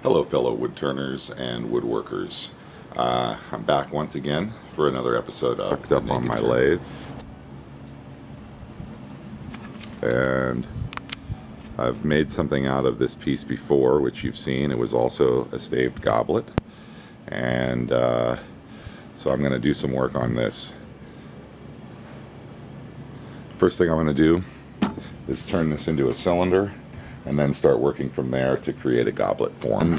Hello fellow woodturners and woodworkers. I'm back once again for another episode of Hooked Up on my lathe. And I've made something out of this piece before, which you've seen. It was also a staved goblet. And so I'm going to do some work on this. First thing I'm going to do is turn this into a cylinder and then start working from there to create a goblet form.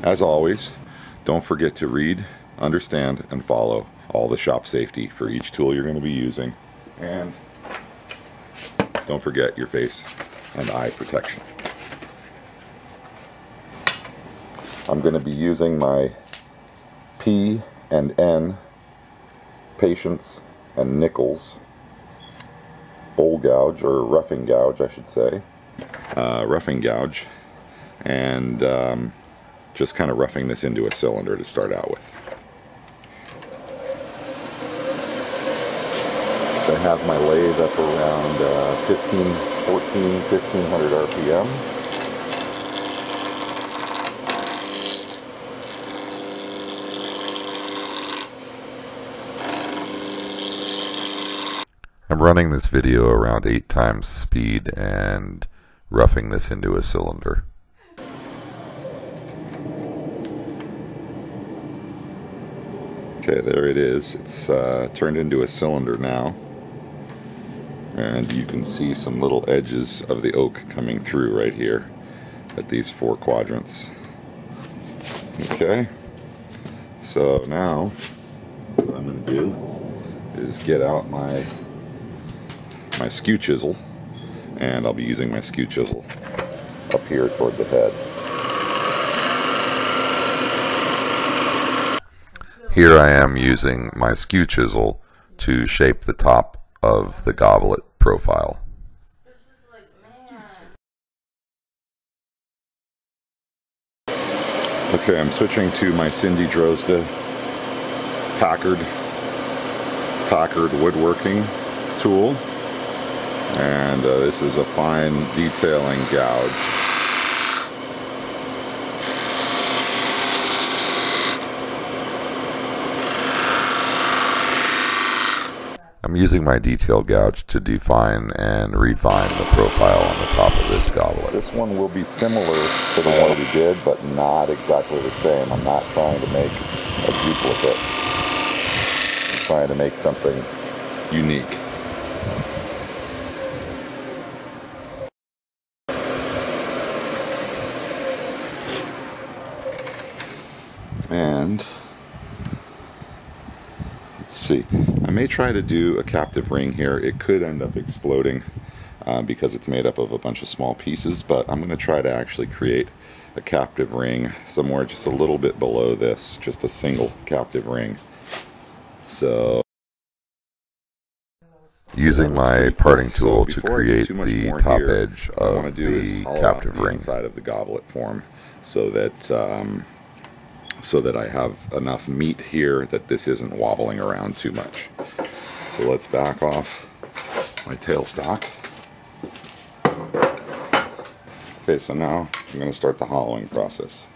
As always, don't forget to read, understand, and follow all the shop safety for each tool you're going to be using. And don't forget your face and eye protection. I'm going to be using my P and N Patience and Nichols bowl gouge, or roughing gouge I should say. Roughing gouge, and just kind of roughing this into a cylinder to start out with. I have my lathe up around 1500 RPM. I'm running this video around 8 times speed and roughing this into a cylinder. Okay, there it is. It's turned into a cylinder now. And you can see some little edges of the oak coming through right here at these 4 quadrants. Okay, so now what I'm going to do is get out my skew chisel, and I'll be using my skew chisel up here toward the head. Here I am using my skew chisel to shape the top of the goblet profile. Okay, I'm switching to my Cindy Drozda Packard woodworking tool. And this is a fine detailing gouge. I'm using my detail gouge to define and refine the profile on the top of this goblet. This one will be similar to the one we did, but not exactly the same. I'm not trying to make a duplicate. I'm trying to make something unique. And let's see, I may try to do a captive ring here. It could end up exploding because it's made up of a bunch of small pieces, but I'm going to try to actually create a captive ring somewhere just a little bit below this, just a single captive ring. So using my parting tool to create the top edge of the captive ring inside of the goblet form, so that I have enough meat here that this isn't wobbling around too much. So let's back off my tailstock. Okay, so now I'm going to start the hollowing process.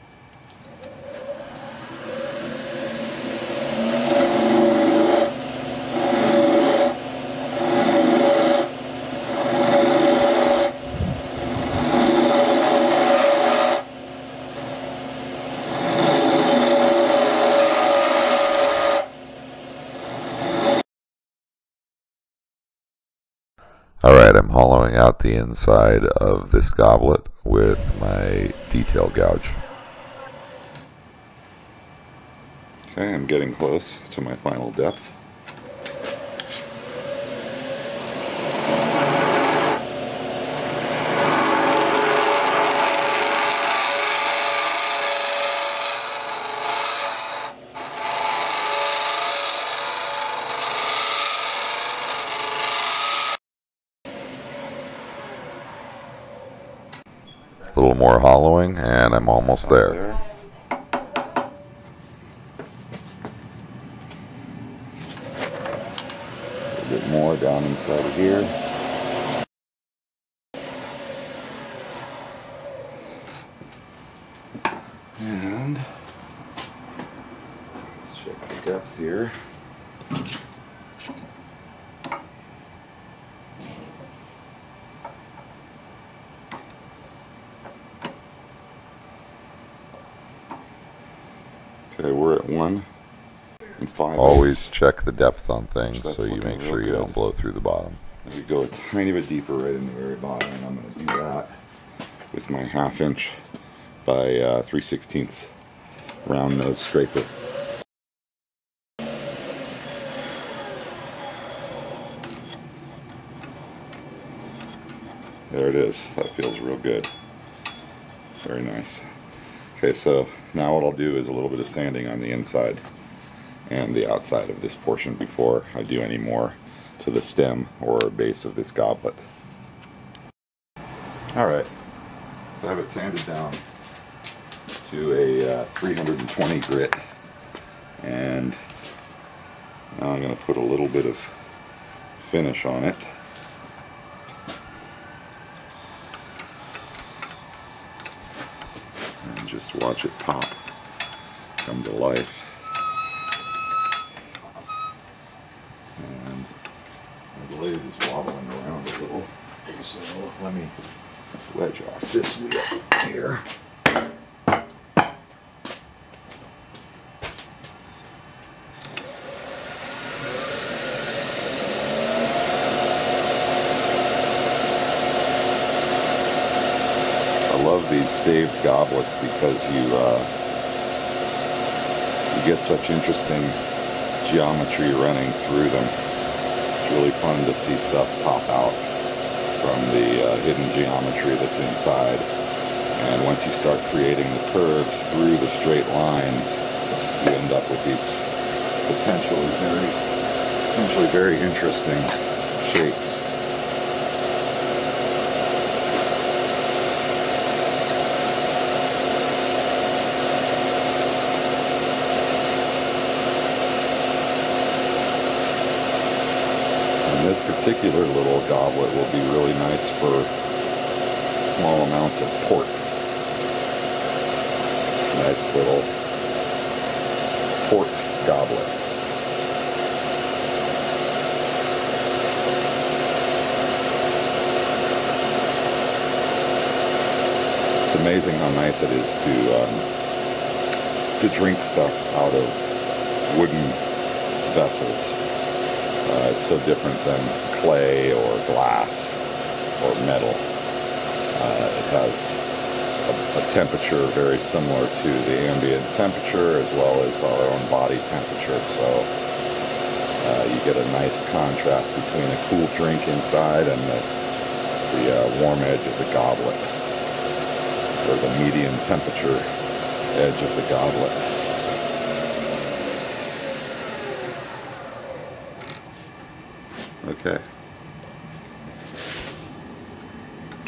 Alright, I'm hollowing out the inside of this goblet with my detail gouge. Okay, I'm getting close to my final depth. A little more hollowing and I'm almost there. A bit more down inside of here. And depth here. Okay, we're at 1 and 5. Always check the depth on things That's so you looking make real sure you good. don't blow through the bottom. Let me go a tiny bit deeper right in the very bottom, and I'm going to do that with my 1/2 inch by 3/16 round nose scraper. There it is. That feels real good. Very nice. Okay, so now what I'll do is a little bit of sanding on the inside and the outside of this portion before I do any more to the stem or base of this goblet. Alright, so I have it sanded down to a 320 grit, and now I'm going to put a little bit of finish on it. And just watch it pop, come to life. And my blade is wobbling around a little, so let me wedge off this wheel here. I love these staved goblets because you get such interesting geometry running through them. It's really fun to see stuff pop out from the hidden geometry that's inside. And once you start creating the curves through the straight lines, you end up with these potentially very interesting shapes. This particular little goblet will be really nice for small amounts of port. Nice little port goblet. It's amazing how nice it is to drink stuff out of wooden vessels. It's so different than clay or glass or metal. It has a temperature very similar to the ambient temperature as well as our own body temperature, so you get a nice contrast between a cool drink inside and the warm edge of the goblet, or the medium temperature edge of the goblet. Okay,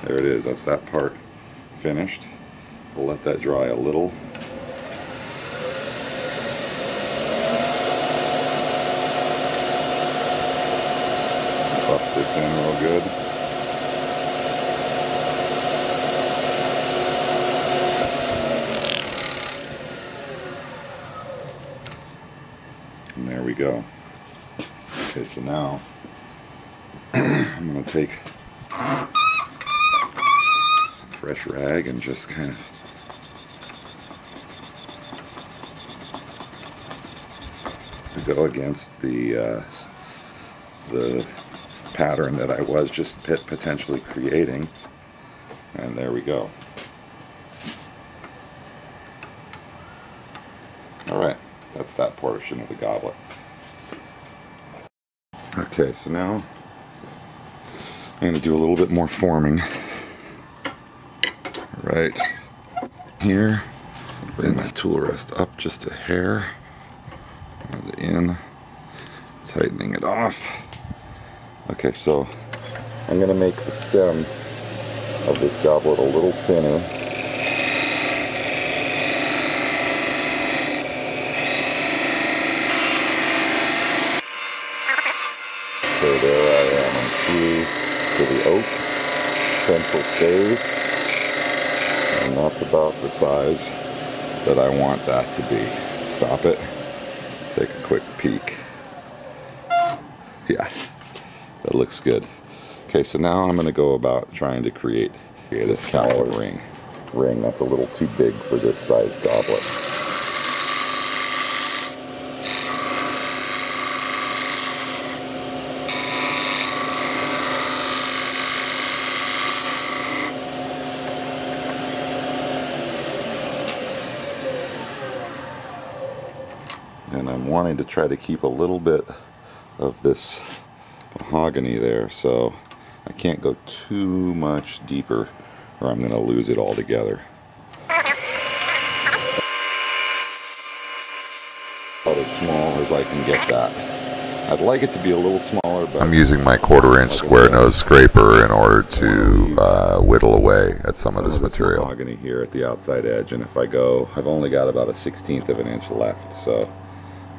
there it is. That's that part finished. We'll let that dry a little. Buff this in real good. And there we go. Okay, so now I'm going to take a fresh rag and just kind of go against the pattern that I was just potentially creating, and there we go. Alright, that's that portion of the goblet. Okay, so now I'm going to do a little bit more forming right here. Bring my tool rest up just a hair, and in, tightening it off. Okay, so I'm going to make the stem of this goblet a little thinner. So there I am, I'm through to the oak, central stave, and that's about the size that I want that to be. Stop it, Take a quick peek. Yeah, that looks good. Okay, so now I'm going to go about trying to create this captive ring that's a little too big for this size goblet. And I'm wanting to try to keep a little bit of this mahogany there, so I can't go too much deeper or I'm going to lose it altogether. About as small as I can get that. I'd like it to be a little smaller, but I'm using my 1/4-inch square nose scraper in order to whittle away at some of this material. Mahogany here at the outside edge, and if I go, I've only got about a 1/16 of an inch left, so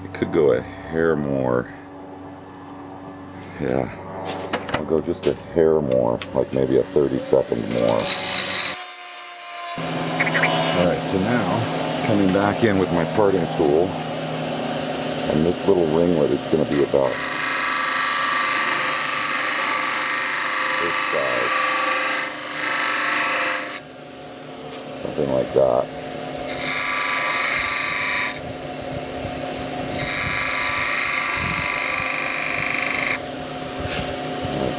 it could go a hair more. Yeah, I'll go just a hair more, like maybe a 30-second more. Alright, so now, coming back in with my parting tool, and this little ringlet is going to be about this size. Something like that.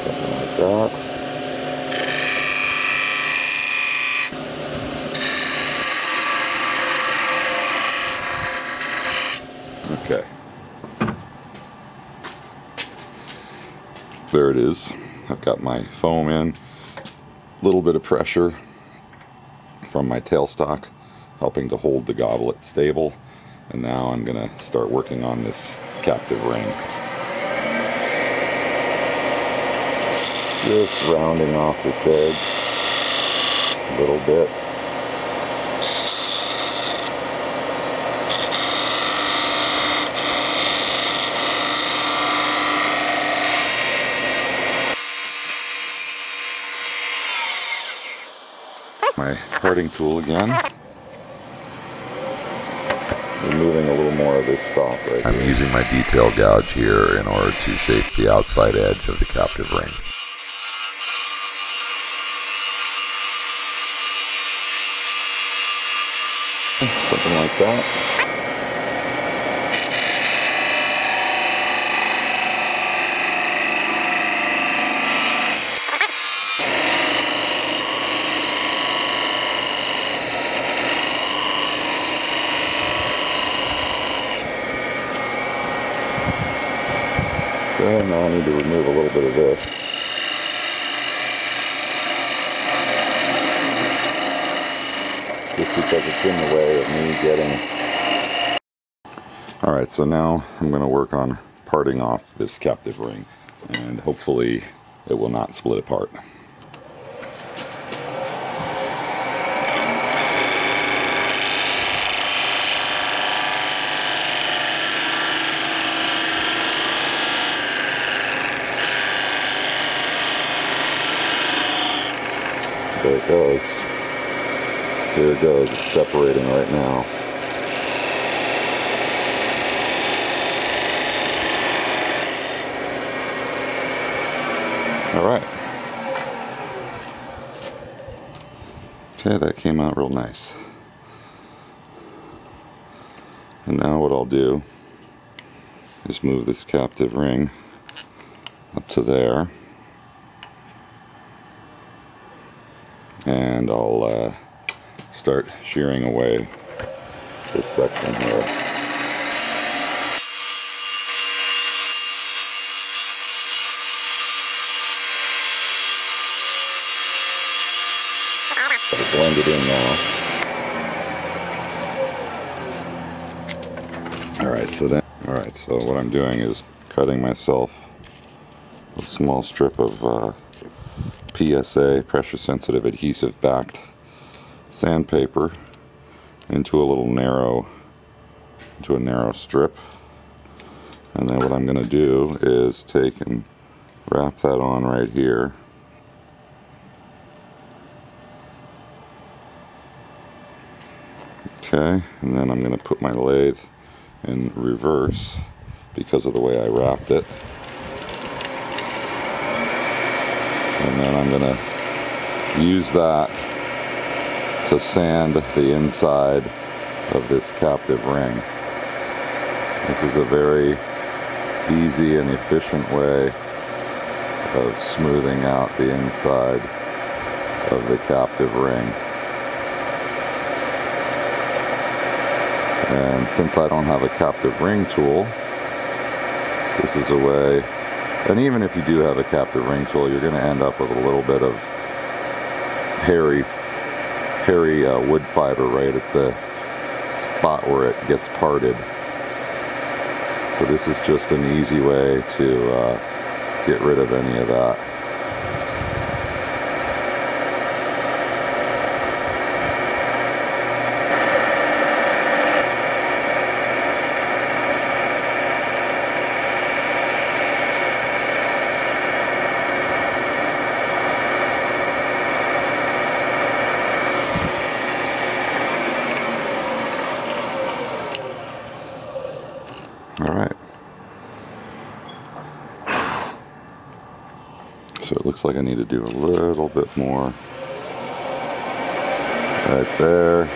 Something like that. Okay. There it is. I've got my foam in. A little bit of pressure from my tailstock helping to hold the goblet stable. And now I'm going to start working on this captive ring. Just rounding off this edge a little bit. My parting tool again. Removing a little more of this stock right here. I'm using my detail gouge here in order to shape the outside edge of the captive ring. Something like that. Okay, now I need to remove a little bit of this. Just because it's in the way of me getting... Alright, so now I'm going to work on parting off this captive ring, and hopefully it will not split apart. There it goes. Here it goes. It's separating right now. Alright. Okay, that came out real nice. And now what I'll do is move this captive ring up to there. And I'll start shearing away this section here. Got it blended in now. Alright, so what I'm doing is cutting myself a small strip of PSA, pressure sensitive adhesive backed sandpaper into a narrow strip, and then what I'm going to do is take and wrap that on right here. Okay, and then I'm going to put my lathe in reverse because of the way I wrapped it. And then I'm going to use that to sand the inside of this captive ring. This is a very easy and efficient way of smoothing out the inside of the captive ring. And since I don't have a captive ring tool, this is a way, and even if you do have a captive ring tool, you're going to end up with a little bit of hairy wood fiber right at the spot where it gets parted. So this is just an easy way to get rid of any of that. All right. So it looks like I need to do a little bit more right there.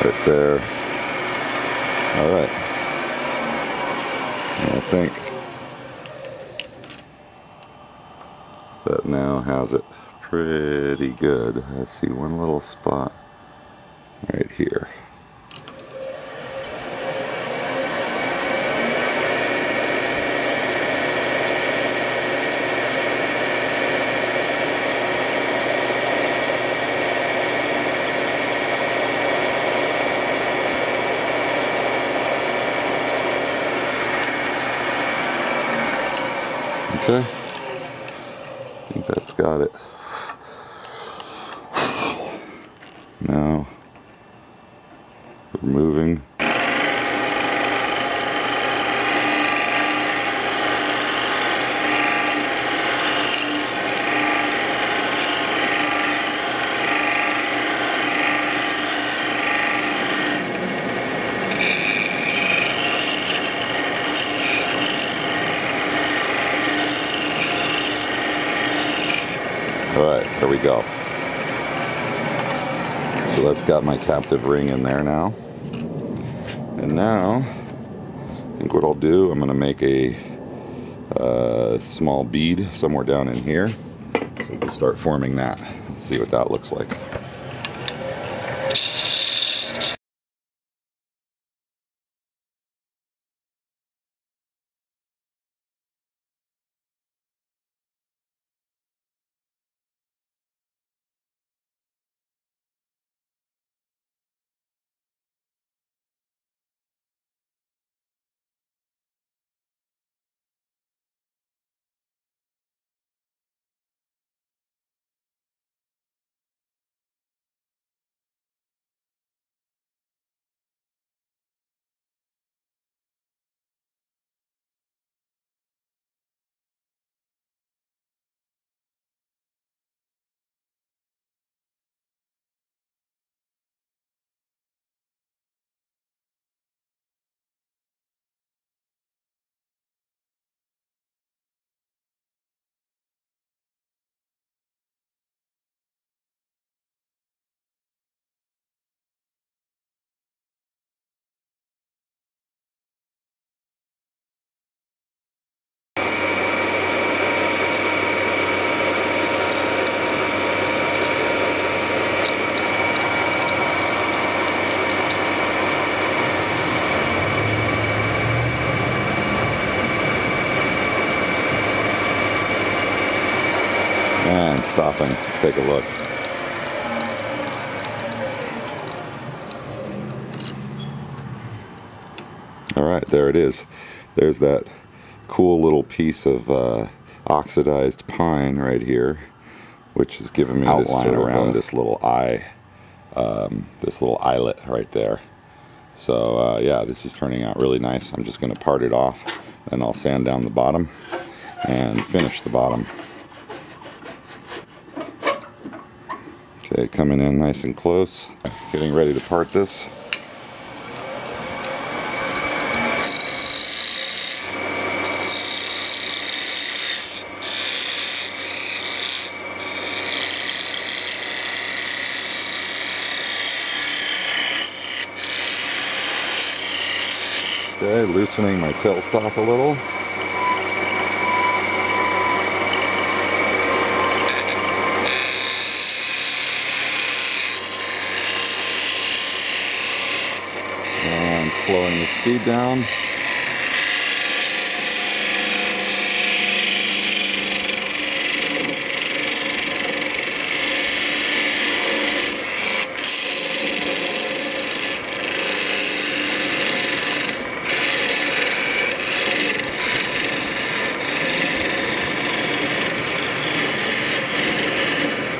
Right there. All right. And I think that now has it pretty good. I see one little spot right here. Okay, I think that's got it. Now, removing. Alright, there we go. So that's got my captive ring in there now. And now, I think what I'll do, I'm going to make a small bead somewhere down in here. So we'll start forming that. Let's see what that looks like. And stopping, take a look. Alright, there it is. There's that cool little piece of oxidized pine right here, which is giving me outline around this little eye, this little eyelet right there. So yeah, this is turning out really nice. I'm just going to part it off, then I'll sand down the bottom and finish the bottom. Okay, coming in nice and close. Getting ready to part this. Okay, loosening my tailstock a little. And slowing the speed down.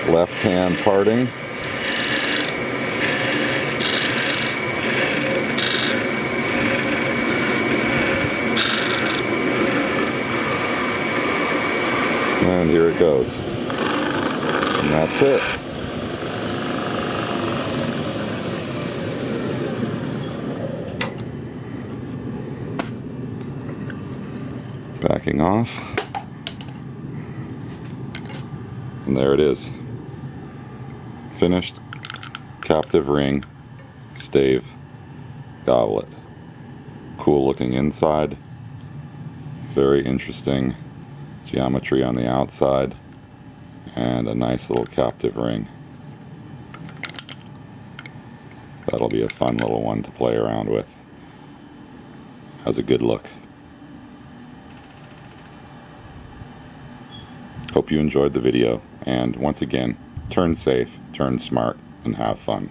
Left hand parting. And here it goes. And that's it. Backing off. And there it is. Finished captive ring stave goblet. Cool looking inside. Very interesting geometry on the outside. And a nice little captive ring. That'll be a fun little one to play around with. Has a good look. Hope you enjoyed the video, and once again, turn safe, turn smart, and have fun.